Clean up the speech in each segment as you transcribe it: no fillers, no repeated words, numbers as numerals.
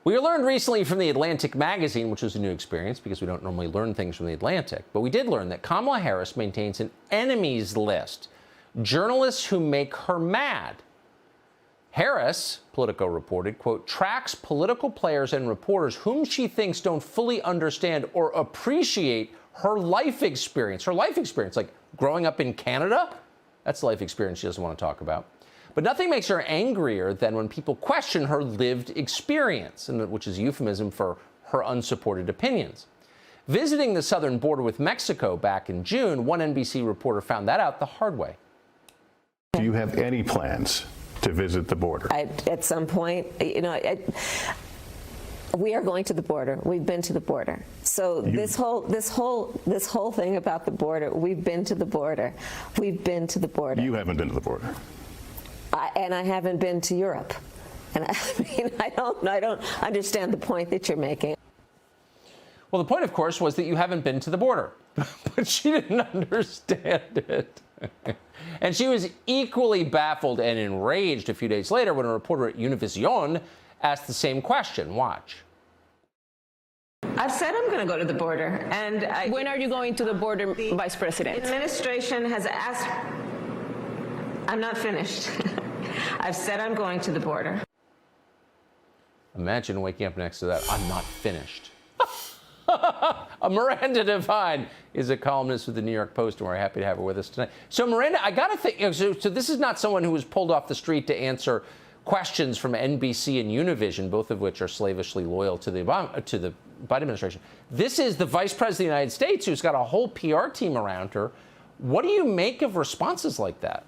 We learned recently from The Atlantic magazine, which was a new experience because we don't normally learn things from The Atlantic, but we did learn that Kamala Harris maintains an enemies list, journalists who make her mad. Harris, Politico reported, quote, tracks political players and reporters whom she thinks don't fully understand or appreciate her life experience. Her life experience, like growing up in Canada, that's the life experience she doesn't want to talk about. But nothing makes her angrier than when people question her lived experience, which is a euphemism for her unsupported opinions. Visiting the southern border with Mexico back in June, one NBC reporter found that out the hard way. Do you have any plans to visit the border? At some point, you know, we are going to the border. We've been to the border. So this whole thing about the border, we've been to the border. We've been to the border. You haven't been to the border. And I haven't been to Europe. And I mean, I don't understand the point that you're making. Well, the point, of course, was that you haven't been to the border. But she didn't understand it. And she was equally baffled and enraged a few days later when a reporter at Univision asked the same question. Watch. I've said I'm going to go to the border. And when are you going to the border, Vice President? The administration has asked. I'm not finished. I've said I'm going to the border. Imagine waking up next to that. I'm not finished. Miranda Devine is a columnist with the New York Post, and we're happy to have her with us tonight. So, Miranda, I got to think, so this is not someone who was pulled off the street to answer questions from NBC and Univision, both of which are slavishly loyal to the Biden administration. This is the Vice President of the United States who's got a whole PR team around her. What do you make of responses like that?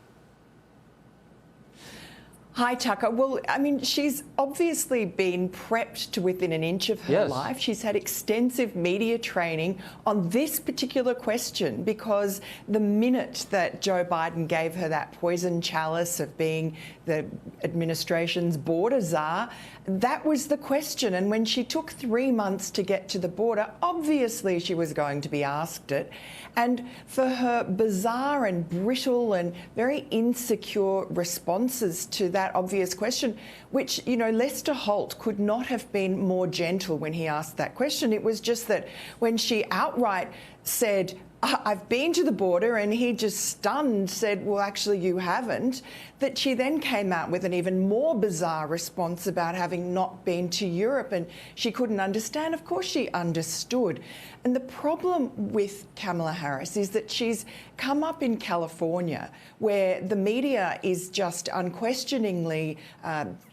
Hi, Tucker. Well, I mean, she's obviously been prepped to within an inch of her life. She's had extensive media training on this particular question because the minute that Joe Biden gave her that poison chalice of being the administration's border czar, that was the question. And when she took 3 months to get to the border, obviously she was going to be asked it. And for her bizarre and brittle and very insecure responses to that obvious question, which, you know, Lester Holt could not have been more gentle when he asked that question. It was just that when she outright said, I've been to the border, and he just stunned said, well, actually, you haven't, that she then came out with an even more bizarre response about having not been to Europe, and she couldn't understand. Of course she understood. And the problem with Kamala Harris is that she's come up in California, where the media is just unquestioningly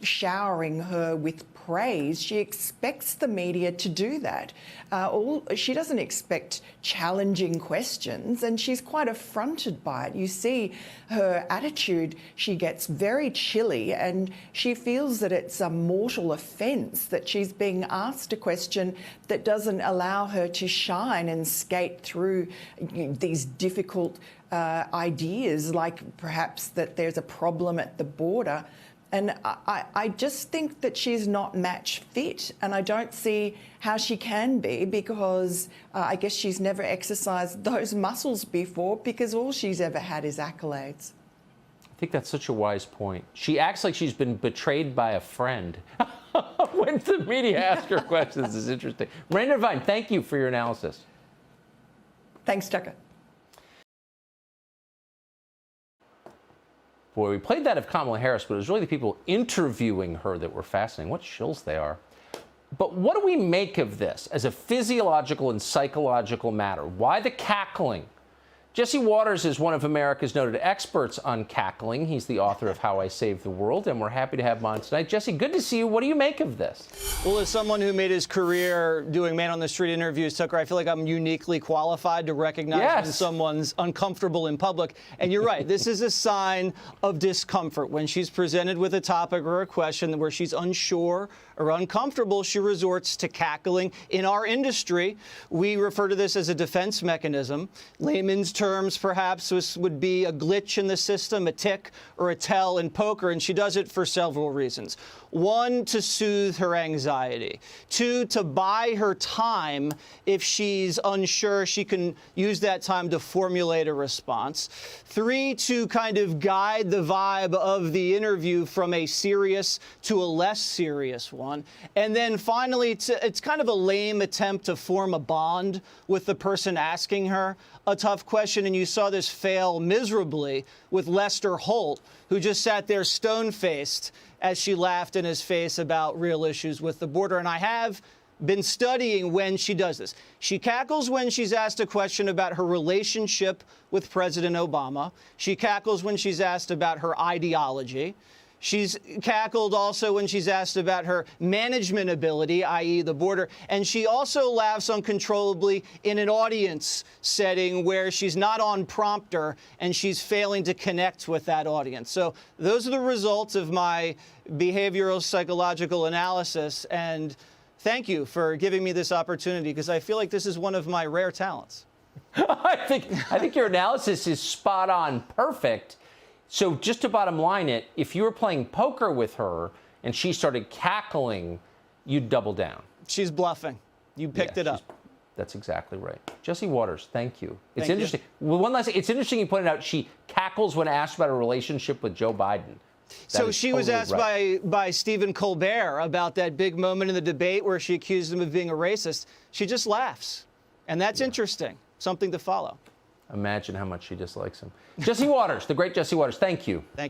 showering her with praise. She expects the media to do that. She doesn't expect challenging questions, and she's quite affronted by it. You see her attitude. She gets very chilly, and she feels that it's a mortal offence that she's being asked a question that doesn't allow her to shine and skate through these difficult ideas, like perhaps that there's a problem at the border. And I just think that she's not match fit, and I don't see how she can be because I guess she's never exercised those muscles before because all she's ever had is accolades. I think that's such a wise point. She acts like she's been betrayed by a friend. When the media ask her questions, this is interesting. Miranda Devine, thank you for your analysis. Thanks, Tucker. Boy, we played that of Kamala Harris, but it was really the people interviewing her that were fascinating. What shills they are. But what do we make of this as a physiological and psychological matter? Why the cackling? Jesse Waters is one of America's noted experts on cackling. He's the author of How I Saved the World, and we're happy to have him on tonight. Jesse, good to see you. What do you make of this? Well, as someone who made his career doing man-on-the-street interviews, Tucker, I feel like I'm uniquely qualified to recognize when someone's uncomfortable in public. And you're right, this is a sign of discomfort. When she's presented with a topic or a question where she's unsure or uncomfortable, she resorts to cackling. In our industry, we refer to this as a defense mechanism. Layman's terms, perhaps this would be a glitch in the system, a tick or a tell in poker, and she does it for several reasons. One, to soothe her anxiety. Two, to buy her time if she's unsure, she can use that time to formulate a response. Three, to kind of guide the vibe of the interview from a serious to a less serious one. And then finally, it's kind of a lame attempt to form a bond with the person asking her a tough question, and you saw this fail miserably with Lester Holt, who just sat there stone-faced as she laughed in his face about real issues with the border. And I have been studying when she does this. She cackles when she's asked a question about her relationship with President Obama. She cackles when she's asked about her ideology. She's cackled also when she's asked about her management ability, i.e. the border. And she also laughs uncontrollably in an audience setting where she's not on prompter and she's failing to connect with that audience. So those are the results of my behavioral psychological analysis. And thank you for giving me this opportunity, because I feel like this is one of my rare talents. I think your analysis is spot on, perfect. So just to bottom line it, if you were playing poker with her and she started cackling, you'd double down. She's bluffing. You picked it up. That's exactly right. Jesse Waters, thank you. It's Thank interesting. Well, one last thing. It's interesting you pointed out she cackles when asked about a relationship with Joe Biden. So she was asked by Stephen Colbert about that big moment in the debate where she accused him of being a racist. She just laughs. And that's interesting. Something to follow. Imagine how much she dislikes him. Jesse Waters, the great Jesse Waters, thank you. Thank you.